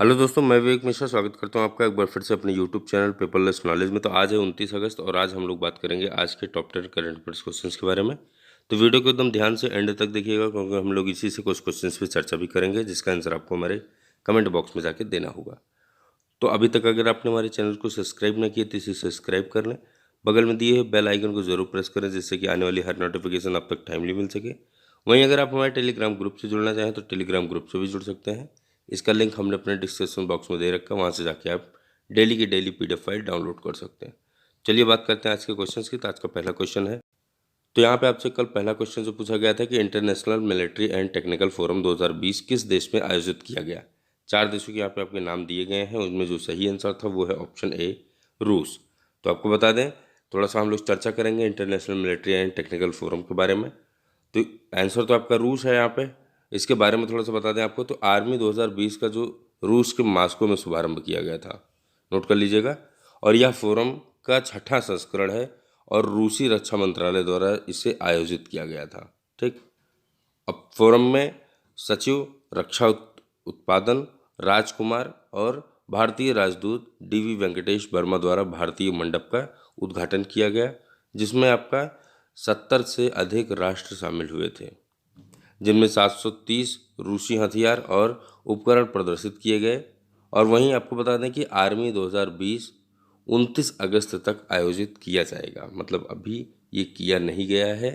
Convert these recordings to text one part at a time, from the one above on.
Hello दोस्तों, मैं विवेक मिश्रा स्वागत करता हूं आपका एक बार फिर से अपने यूट्यूब चैनल पेपरलेस नॉलेज में। तो आज है 29 अगस्त और आज हम लोग बात करेंगे आज के टॉप 10 करंट अफेयर्स क्वेश्चंस के बारे में। तो वीडियो को एकदम ध्यान से एंड तक देखिएगा क्योंकि हम लोग इसी से कुछ क्वेश्चंस पे चर्चा भी करेंगे जिसका आंसर आपको हमारे कमेंट बॉक्स में जाके देना होगा। तो अभी तक अगर आपने हमारे चैनल को सब्सक्राइब ना किया तो इसे सब्सक्राइब कर लें, बगल में दिए हुए बेल आइकन को जरूर प्रेस करें जिससे कि आने वाली हर नोटिफिकेशन आप तक टाइमली मिल सके। वहीं अगर आप हमारे टेलीग्राम ग्रुप से जुड़ना चाहें तो टेलीग्राम ग्रुप से भी जुड़ सकते हैं। इसका लिंक हमने अपने डिस्क्रिप्शन बॉक्स में दे रखा है, वहाँ से जाके आप डेली की डेली PDF फाइल डाउनलोड कर सकते हैं। चलिए बात करते हैं आज के क्वेश्चंस की। तो आज का पहला क्वेश्चन है, तो यहाँ पे आपसे कल पहला क्वेश्चन जो पूछा गया था कि international military and technical forum 2020 किस देश में आयोजित किया गया। 4 देशों के यहाँ पे आपके नाम दिए गए हैं, उनमें जो सही आंसर था वो है ऑप्शन ए, रूस। तो आपको बता दें, थोड़ा सा हम लोग चर्चा करेंगे international military and technical forum के बारे में। तो आंसर तो आपका रूस है यहाँ पे। इसके बारे में थोड़ा सा बता दें आपको, तो आर्मी 2020 का जो रूस के मास्को में शुभारंभ किया गया था, नोट कर लीजिएगा। और यह फोरम का 6ठा संस्करण है और रूसी रक्षा मंत्रालय द्वारा इसे आयोजित किया गया था। ठीक। अब फोरम में सचिव रक्षा उत्पादन राजकुमार और भारतीय राजदूत DV वेंकटेश वर्मा द्वारा भारतीय मंडप का उद्घाटन किया गया, जिसमें आपका 70 से अधिक राष्ट्र शामिल हुए थे, जिनमें 730 रूसी हथियार और उपकरण प्रदर्शित किए गए। और वहीं आपको बता दें कि आर्मी 2020 29 अगस्त तक आयोजित किया जाएगा, मतलब अभी ये किया नहीं गया है।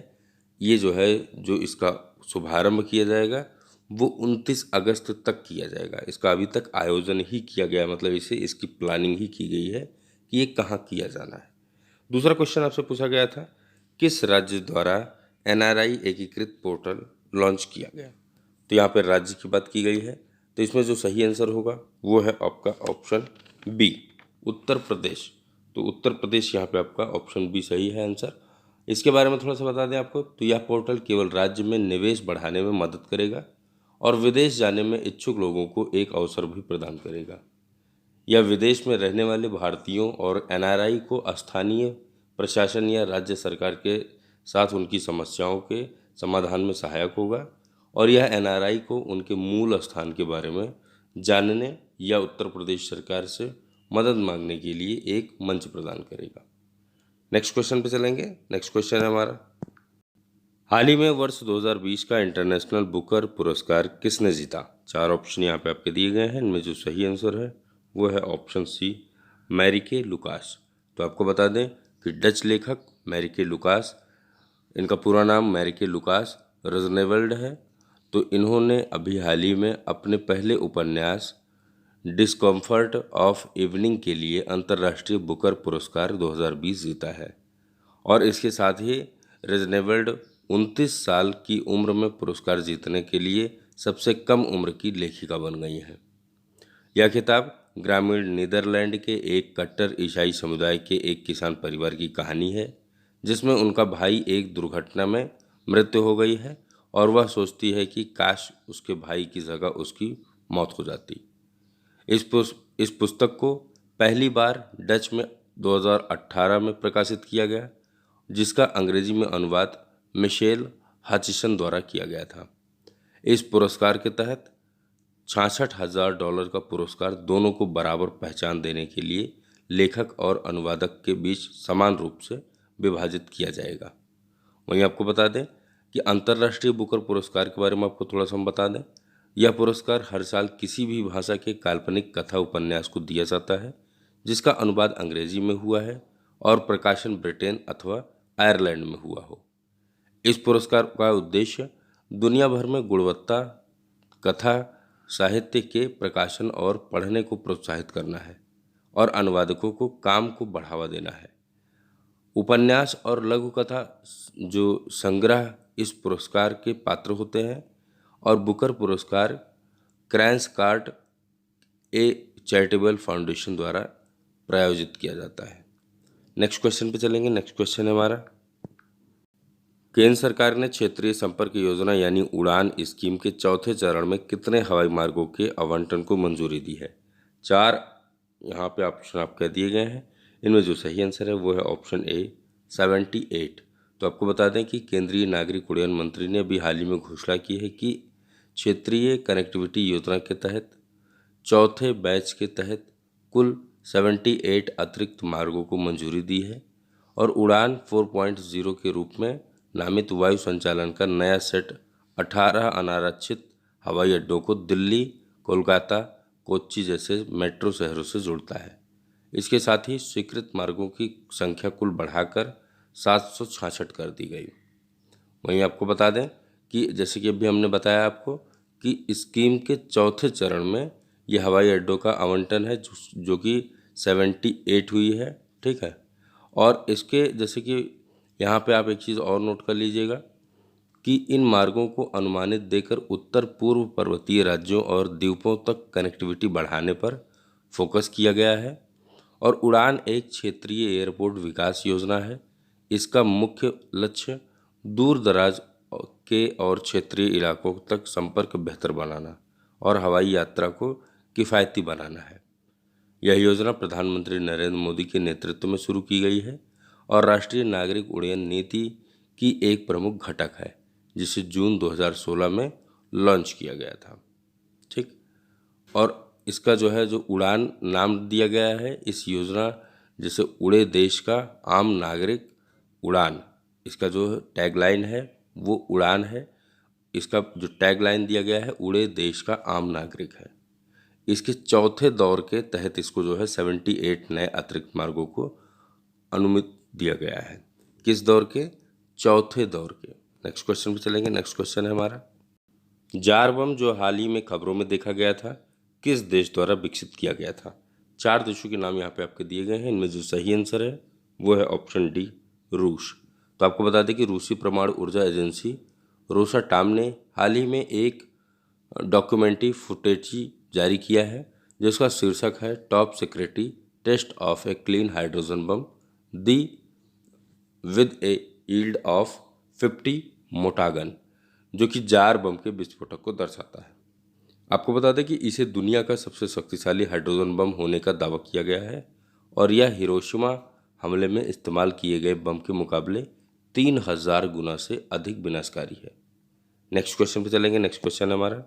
ये जो है, जो इसका शुभारंभ किया जाएगा वो 29 अगस्त तक किया जाएगा। इसका अभी तक आयोजन ही किया गया है, मतलब इसे इसकी प्लानिंग ही की गई है कि ये कहाँ किया जाना है। दूसरा क्वेश्चन आपसे पूछा गया था, किस राज्य द्वारा NRI एकीकृत पोर्टल लॉन्च किया गया। तो यहाँ पर राज्य की बात की गई है, तो इसमें जो सही आंसर होगा वो है आपका ऑप्शन बी, उत्तर प्रदेश। तो उत्तर प्रदेश यहाँ पे आपका ऑप्शन बी सही है आंसर। इसके बारे में थोड़ा सा बता दें आपको, तो यह पोर्टल केवल राज्य में निवेश बढ़ाने में मदद करेगा और विदेश जाने में इच्छुक लोगों को एक अवसर भी प्रदान करेगा। यह विदेश में रहने वाले भारतीयों और NRI को स्थानीय प्रशासन या राज्य सरकार के साथ उनकी समस्याओं के समाधान में सहायक होगा और यह NRI को उनके मूल स्थान के बारे में जानने या उत्तर प्रदेश सरकार से मदद मांगने के लिए एक मंच प्रदान करेगा। नेक्स्ट क्वेश्चन पे चलेंगे। नेक्स्ट क्वेश्चन है हमारा, हाल ही में वर्ष 2020 का इंटरनेशनल बुकर पुरस्कार किसने जीता। 4 ऑप्शन यहाँ पे आपके दिए गए हैं, इनमें जो सही आंसर है वो है ऑप्शन सी, मैरिके लुकास। तो आपको बता दें कि डच लेखक मैरिके लुकास, इनका पूरा नाम मैरिके लुकास रजनेवल्ड है। तो इन्होंने अभी हाल ही में अपने पहले उपन्यास डिस्कम्फर्ट ऑफ इवनिंग के लिए अंतर्राष्ट्रीय बुकर पुरस्कार 2020 जीता है और इसके साथ ही रेजनेवल्ड 29 साल की उम्र में पुरस्कार जीतने के लिए सबसे कम उम्र की लेखिका बन गई हैं। यह खिताब ग्रामीण नीदरलैंड के एक कट्टर ईसाई समुदाय के एक किसान परिवार की कहानी है, जिसमें उनका भाई एक दुर्घटना में मृत्यु हो गई है और वह सोचती है कि काश उसके भाई की जगह उसकी मौत हो जाती। इस पुस्तक को पहली बार डच में 2018 में प्रकाशित किया गया, जिसका अंग्रेजी में अनुवाद मिशेल हचिसन द्वारा किया गया था। इस पुरस्कार के तहत $66,000 का पुरस्कार दोनों को बराबर पहचान देने के लिए लेखक और अनुवादक के बीच समान रूप से विभाजित किया जाएगा। वहीं आपको बता दें कि अंतर्राष्ट्रीय बुकर पुरस्कार के बारे में आपको थोड़ा सा हम बता दें, यह पुरस्कार हर साल किसी भी भाषा के काल्पनिक कथा उपन्यास को दिया जाता है जिसका अनुवाद अंग्रेजी में हुआ है और प्रकाशन ब्रिटेन अथवा आयरलैंड में हुआ हो। इस पुरस्कार का उद्देश्य दुनिया भर में गुणवत्ता कथा साहित्य के प्रकाशन और पढ़ने को प्रोत्साहित करना है और अनुवादकों को काम को बढ़ावा देना है। उपन्यास और लघु कथा जो संग्रह इस पुरस्कार के पात्र होते हैं और बुकर पुरस्कार क्रैंस कार्ट ए चैरिटेबल फाउंडेशन द्वारा प्रायोजित किया जाता है। नेक्स्ट क्वेश्चन पे चलेंगे। नेक्स्ट क्वेश्चन है हमारा, केंद्र सरकार ने क्षेत्रीय संपर्क योजना यानी उड़ान स्कीम के चौथे चरण में कितने हवाई मार्गों के आवंटन को मंजूरी दी है। 4 यहाँ पे ऑप्शन आपके दिए गए हैं, इनमें जो सही आंसर है वो है ऑप्शन ए, 78। तो आपको बता दें कि केंद्रीय नागरिक उड्डयन मंत्री ने अभी हाल ही में घोषणा की है कि क्षेत्रीय कनेक्टिविटी योजना के तहत चौथे बैच के तहत कुल 78 अतिरिक्त मार्गों को मंजूरी दी है और उड़ान 4.0 के रूप में नामित वायु संचालन का नया सेट 18 अनारक्षित हवाई अड्डों को दिल्ली, कोलकाता, कोच्चि जैसे मेट्रो शहरों से जोड़ता है। इसके साथ ही स्वीकृत मार्गों की संख्या कुल बढ़ाकर 766 कर दी गई। वहीं आपको बता दें कि जैसे कि अभी हमने बताया आपको कि स्कीम के चौथे चरण में ये हवाई अड्डों का आवंटन है जो कि 78 हुई है, ठीक है। और इसके जैसे कि यहाँ पे आप एक चीज़ और नोट कर लीजिएगा कि इन मार्गों को अनुमानित देकर उत्तर पूर्व पर्वतीय राज्यों और द्वीपों तक कनेक्टिविटी बढ़ाने पर फोकस किया गया है। और उड़ान एक क्षेत्रीय एयरपोर्ट विकास योजना है। इसका मुख्य लक्ष्य दूर दराज के और क्षेत्रीय इलाकों तक संपर्क बेहतर बनाना और हवाई यात्रा को किफ़ायती बनाना है। यह योजना प्रधानमंत्री नरेंद्र मोदी के नेतृत्व में शुरू की गई है और राष्ट्रीय नागरिक उड्डयन नीति की एक प्रमुख घटक है, जिसे जून 2016 में लॉन्च किया गया था, ठीक। और इसका जो है जो उड़ान नाम दिया गया है इस योजना, जैसे उड़े देश का आम नागरिक उड़ान, इसका जो टैगलाइन है वो उड़ान है। इसका जो टैगलाइन दिया गया है उड़े देश का आम नागरिक है। इसके चौथे दौर के तहत इसको जो है 78 नए अतिरिक्त मार्गों को अनुमति दिया गया है। किस दौर के? चौथे दौर के। नेक्स्ट क्वेश्चन पे चलेंगे। नेक्स्ट क्वेश्चन है हमारा, जार बम जो हाल ही में खबरों में देखा गया था किस देश द्वारा विकसित किया गया था? 4 देशों के नाम यहाँ पे आपके दिए गए हैं। इनमें जो सही आंसर है वो है ऑप्शन डी, रूस। तो आपको बता दें कि रूसी परमाणु ऊर्जा एजेंसी रोसाटॉम ने हाल ही में एक डॉक्यूमेंट्री फुटेज जारी किया है जिसका शीर्षक है top security test of a clean hydrogen bomb the with a yield of 50 megaton, जो कि जार बम के विस्फोटक को दर्शाता है। आपको बता दें कि इसे दुनिया का सबसे शक्तिशाली हाइड्रोजन बम होने का दावा किया गया है और यह हिरोशिमा हमले में इस्तेमाल किए गए बम के मुकाबले 3000 गुना से अधिक विनाशकारी है। नेक्स्ट क्वेश्चन पे चलेंगे। नेक्स्ट क्वेश्चन है हमारा,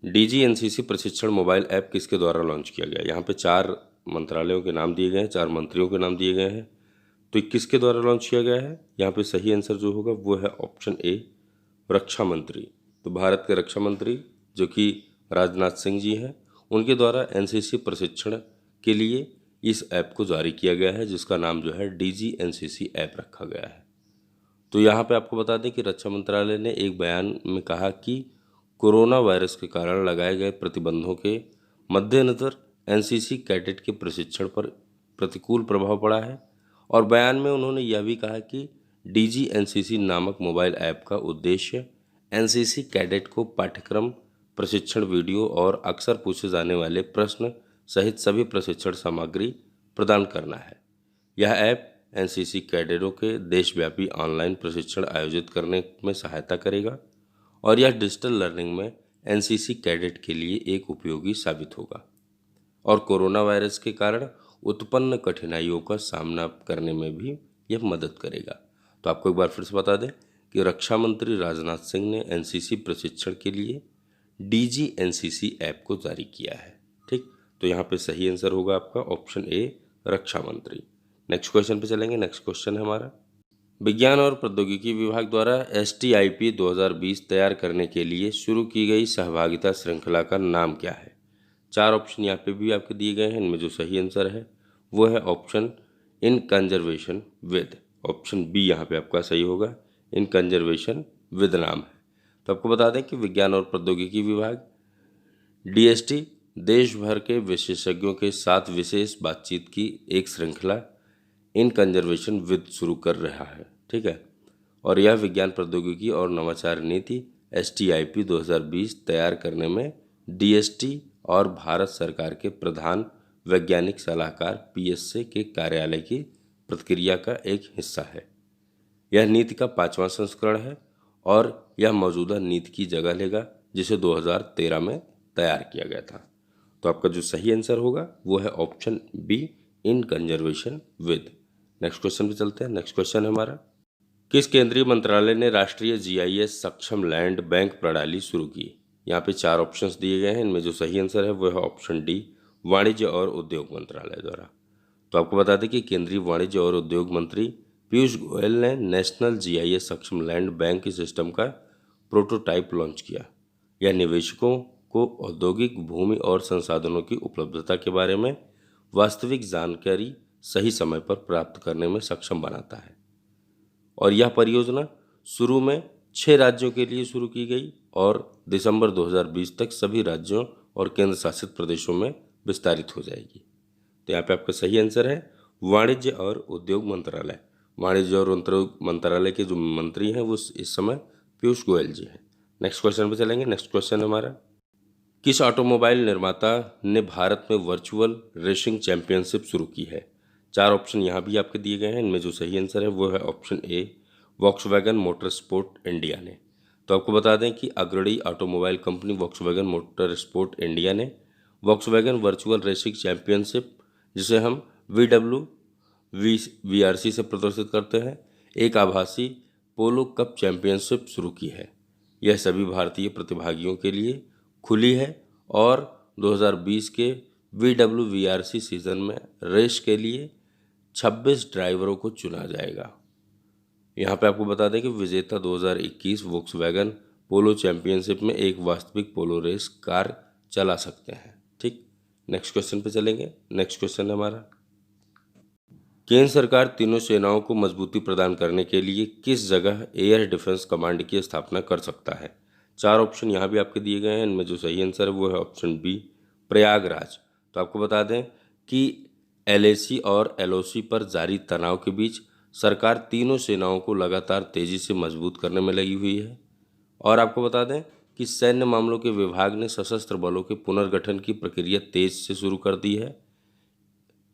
DGNCC प्रशिक्षण मोबाइल ऐप किसके द्वारा लॉन्च किया गया? यहाँ पे 4 मंत्रालयों के नाम दिए गए हैं, 4 मंत्रियों के नाम दिए गए हैं। तो किसके द्वारा लॉन्च किया गया है? यहाँ पे सही आंसर जो होगा वो है ऑप्शन ए, रक्षा मंत्री। तो भारत के रक्षा मंत्री जो कि राजनाथ सिंह जी हैं, उनके द्वारा NCC प्रशिक्षण के लिए इस ऐप को जारी किया गया है जिसका नाम जो है DGNCC ऐप रखा गया है। तो यहाँ पे आपको बता दें कि रक्षा मंत्रालय ने एक बयान में कहा कि कोरोना वायरस के कारण लगाए गए प्रतिबंधों के मद्देनज़र NCC कैडेट के प्रशिक्षण पर प्रतिकूल प्रभाव पड़ा है। और बयान में उन्होंने यह भी कहा कि DGNCC नामक मोबाइल ऐप का उद्देश्य NCC कैडेट को पाठ्यक्रम, प्रशिक्षण वीडियो और अक्सर पूछे जाने वाले प्रश्न सहित सभी प्रशिक्षण सामग्री प्रदान करना है। यह ऐप NCC कैडेटों के देशव्यापी ऑनलाइन प्रशिक्षण आयोजित करने में सहायता करेगा और यह डिजिटल लर्निंग में NCC कैडेट के लिए एक उपयोगी साबित होगा और कोरोना वायरस के कारण उत्पन्न कठिनाइयों का सामना करने में भी यह मदद करेगा। तो आपको एक बार फिर से बता दें कि रक्षा मंत्री राजनाथ सिंह ने NCC प्रशिक्षण के लिए DGNCC ऐप को जारी किया है, ठीक। तो यहाँ पे सही आंसर होगा आपका ऑप्शन ए, रक्षा मंत्री। नेक्स्ट क्वेश्चन पे चलेंगे। नेक्स्ट क्वेश्चन है हमारा, विज्ञान और प्रौद्योगिकी विभाग द्वारा STIP 2020 तैयार करने के लिए शुरू की गई सहभागिता श्रृंखला का नाम क्या है? 4 ऑप्शन यहाँ पे भी आपके दिए गए हैं। इनमें जो सही आंसर है वो है option in conservation with. Option B यहाँ पे आपका सही होगा, इन कंजर्वेशन विद नाम है। तो आपको बता दें कि विज्ञान और प्रौद्योगिकी विभाग DST देश भर के विशेषज्ञों के साथ विशेष बातचीत की एक श्रृंखला इन कंजर्वेशन विद शुरू कर रहा है, ठीक है। और यह विज्ञान प्रौद्योगिकी और नवाचार नीति STIP 2020 तैयार करने में DST और भारत सरकार के प्रधान वैज्ञानिक सलाहकार PSA के कार्यालय की प्रतिक्रिया का एक हिस्सा है। यह नीति का 5वां संस्करण है और यह मौजूदा नीति की जगह लेगा जिसे 2013 में तैयार किया गया था। तो आपका जो सही आंसर होगा वो है option B, in conservation with. Next question पे चलते हैं। नेक्स्ट क्वेश्चन है हमारा, किस केंद्रीय मंत्रालय ने राष्ट्रीय GIS सक्षम लैंड बैंक प्रणाली शुरू की? यहाँ पे 4 ऑप्शंस दिए गए हैं, इनमें जो सही आंसर है वो है ऑप्शन डी, वाणिज्य और उद्योग मंत्रालय द्वारा। तो आपको बता दें कि केंद्रीय वाणिज्य और उद्योग मंत्री पीयूष गोयल ने नेशनल जीआईएस सक्षम लैंड बैंक सिस्टम का प्रोटोटाइप लॉन्च किया। यह निवेशकों को औद्योगिक भूमि और संसाधनों की उपलब्धता के बारे में वास्तविक जानकारी सही समय पर प्राप्त करने में सक्षम बनाता है। और यह परियोजना शुरू में 6 राज्यों के लिए शुरू की गई और दिसंबर 2020 तक सभी राज्यों और केंद्र शासित प्रदेशों में विस्तारित हो जाएगी। तो यहाँ पे आपका सही आंसर है वाणिज्य और उद्योग मंत्रालय। वाणिज्य और उद्योग मंत्रालय के जो मंत्री हैं वो इस समय पीयूष गोयल जी हैं। नेक्स्ट क्वेश्चन पे चलेंगे। नेक्स्ट क्वेश्चन हमारा, किस ऑटोमोबाइल निर्माता ने भारत में वर्चुअल रेसिंग चैंपियनशिप शुरू की है? 4 ऑप्शन यहाँ भी आपके दिए गए हैं, इनमें जो सही आंसर है वो है option A, Volkswagen motor sport India ने। तो आपको बता दें कि अग्रणी automobile company Volkswagen motor sport India ने वॉक्सवैगन वर्चुअल रेसिंग चैंपियनशिप, जिसे हम VWVRC से प्रदर्शित करते हैं, एक आभासी पोलो कप चैंपियनशिप शुरू की है। यह सभी भारतीय प्रतिभागियों के लिए खुली है और 2020 के VWVRC सीजन में रेस के लिए 26 ड्राइवरों को चुना जाएगा। यहाँ पे आपको बता दें कि विजेता 2021 वोक्सवैगन पोलो चैंपियनशिप में एक वास्तविक पोलो रेस कार चला सकते हैं। ठीक, नेक्स्ट क्वेश्चन पे चलेंगे। नेक्स्ट क्वेश्चन है हमारा, केंद्र सरकार तीनों सेनाओं को मजबूती प्रदान करने के लिए किस जगह एयर डिफेंस कमांड की स्थापना कर सकता है? 4 ऑप्शन यहाँ भी आपके दिए गए हैं, इनमें जो सही आंसर है वो है ऑप्शन बी, प्रयागराज। तो आपको बता दें कि LAC और LOC पर जारी तनाव के बीच सरकार तीनों सेनाओं को लगातार तेजी से मजबूत करने में लगी हुई है। और आपको बता दें कि सैन्य मामलों के विभाग ने सशस्त्र बलों के पुनर्गठन की प्रक्रिया तेज से शुरू कर दी है।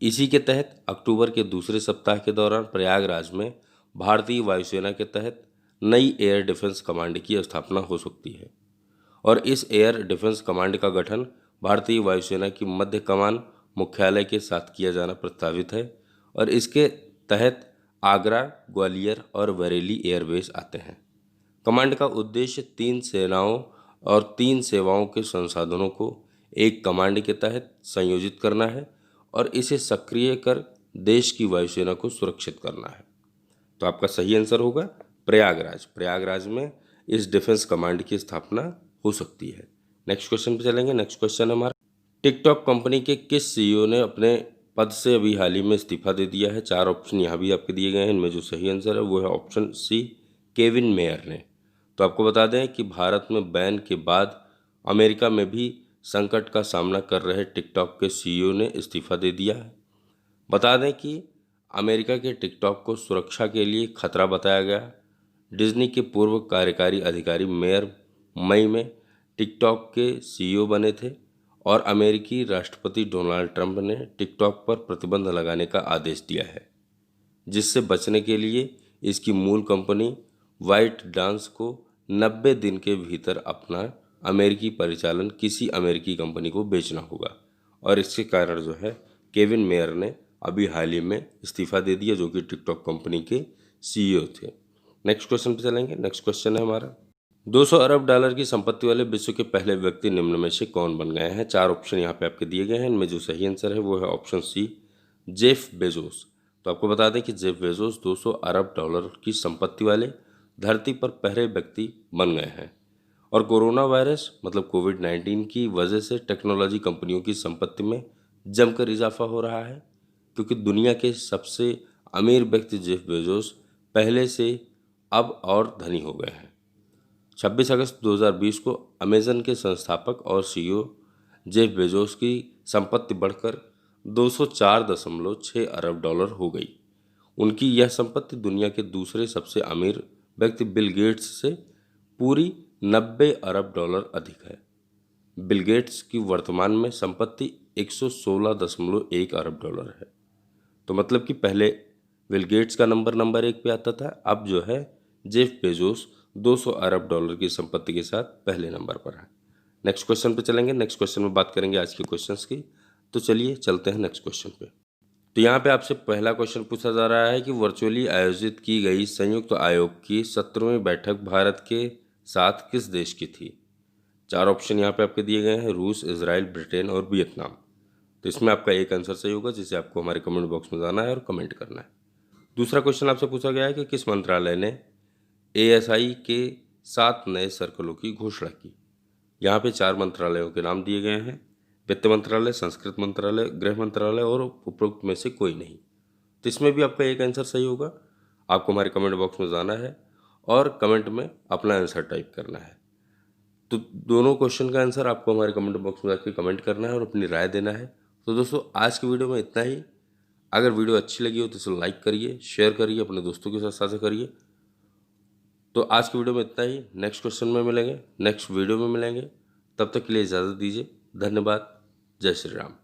इसी के तहत अक्टूबर के दूसरे सप्ताह के दौरान प्रयागराज में भारतीय वायुसेना के तहत नई एयर डिफेंस कमांड की स्थापना हो सकती है। और इस एयर डिफेंस कमांड का गठन भारतीय वायुसेना की मध्य कमान मुख्यालय के साथ किया जाना प्रस्तावित है और इसके तहत आगरा, ग्वालियर और बरेली एयरबेस आते हैं। कमांड का उद्देश्य 3 सेनाओं और 3 सेवाओं के संसाधनों को एक कमांड के तहत संयोजित करना है और इसे सक्रिय कर देश की वायुसेना को सुरक्षित करना है। तो आपका सही आंसर होगा प्रयागराज। प्रयागराज में इस डिफेंस कमांड की स्थापना हो सकती है। नेक्स्ट क्वेश्चन पे चलेंगे। नेक्स्ट क्वेश्चन हमारा, टिकटॉक कंपनी के किस CEO ने अपने पद से अभी हाल ही में इस्तीफा दे दिया है? 4 ऑप्शन यहाँ भी आपके दिए गए हैं, इनमें जो सही आंसर है वो है ऑप्शन सी, केविन मेयर ने। तो आपको बता दें कि भारत में बैन के बाद अमेरिका में भी संकट का सामना कर रहे टिकटॉक के CEO ने इस्तीफा दे दिया है। बता दें कि अमेरिका के टिकटॉक को सुरक्षा के लिए खतरा बताया गया। डिज्नी के पूर्व कार्यकारी अधिकारी मेयर मई में टिकटॉक के CEO बने थे और अमेरिकी राष्ट्रपति डोनाल्ड ट्रंप ने टिकटॉक पर प्रतिबंध लगाने का आदेश दिया है, जिससे बचने के लिए इसकी मूल कंपनी वाइट डांस को 90 दिन के भीतर अपना अमेरिकी परिचालन किसी अमेरिकी कंपनी को बेचना होगा। और इसके कारण जो है केविन मेयर ने अभी हाल ही में इस्तीफा दे दिया, जो कि टिकटॉक कंपनी के CEO थे। नेक्स्ट क्वेश्चन पे चलेंगे। नेक्स्ट क्वेश्चन है हमारा, 200 अरब डॉलर की संपत्ति वाले विश्व के पहले व्यक्ति निम्न में से कौन बन गए हैं? 4 ऑप्शन यहाँ पे आपके दिए गए हैं, इनमें जो सही आंसर है वो है ऑप्शन सी, जेफ बेजोस। तो आपको बता दें कि जेफ बेजोस 200 अरब डॉलर की संपत्ति वाले धरती पर पहले व्यक्ति बन गए हैं। और कोरोना वायरस मतलब कोविड-19 की वजह से टेक्नोलॉजी कंपनियों की संपत्ति में जमकर इजाफा हो रहा है, क्योंकि दुनिया के सबसे अमीर व्यक्ति जेफ बेजोस पहले से अब और धनी हो गए हैं। 26 अगस्त 2020 को अमेजन के संस्थापक और CEO जेफ बेजोस की संपत्ति बढ़कर 204.6 अरब डॉलर हो गई। उनकी यह संपत्ति दुनिया के दूसरे सबसे अमीर व्यक्ति बिल गेट्स से पूरी 90 अरब डॉलर अधिक है। बिल गेट्स की वर्तमान में संपत्ति 116.1 अरब डॉलर है। तो मतलब कि पहले बिल गेट्स का नंबर 1 पे आता था, अब जो है जेफ बेजोस 200 अरब डॉलर की संपत्ति के साथ पहले नंबर पर है। नेक्स्ट क्वेश्चन पे चलेंगे। नेक्स्ट क्वेश्चन में बात करेंगे आज के क्वेश्चंस की। तो चलिए चलते हैं नेक्स्ट क्वेश्चन पे। तो यहाँ पे आपसे पहला क्वेश्चन पूछा जा रहा है कि वर्चुअली आयोजित की गई संयुक्त आयोग की 17वीं बैठक भारत के साथ किस देश की थी? 4 ऑप्शन यहाँ पे आपके दिए गए हैं, रूस, इजराइल, ब्रिटेन और वियतनाम। तो इसमें आपका एक आंसर सही होगा, जिसे आपको हमारे कमेंट बॉक्स में जाना है और कमेंट करना है। दूसरा क्वेश्चन आपसे पूछा गया है कि किस मंत्रालय ने ASI के 7 नए सर्कलों की घोषणा की। यहाँ पे 4 मंत्रालयों के नाम दिए गए हैं, वित्त मंत्रालय, संस्कृति मंत्रालय, गृह मंत्रालय और उपरोक्त में से कोई नहीं। तो इसमें भी आपका एक आंसर सही होगा। आपको हमारे कमेंट बॉक्स में जाना है और कमेंट में अपना आंसर टाइप करना है। तो दोनों क्वेश्चन का आंसर आपको हमारे कमेंट बॉक्स में जाकर कमेंट करना है और अपनी राय देना है। तो दोस्तों, आज की वीडियो में इतना ही। अगर वीडियो अच्छी लगी हो तो इसे लाइक करिए, शेयर करिए, अपने दोस्तों के साथ साझा करिए। तो आज की वीडियो में इतना ही। नेक्स्ट क्वेश्चन में मिलेंगे, नेक्स्ट वीडियो में मिलेंगे। तब तक के लिए इजाज़त दीजिए। धन्यवाद। जय श्री राम।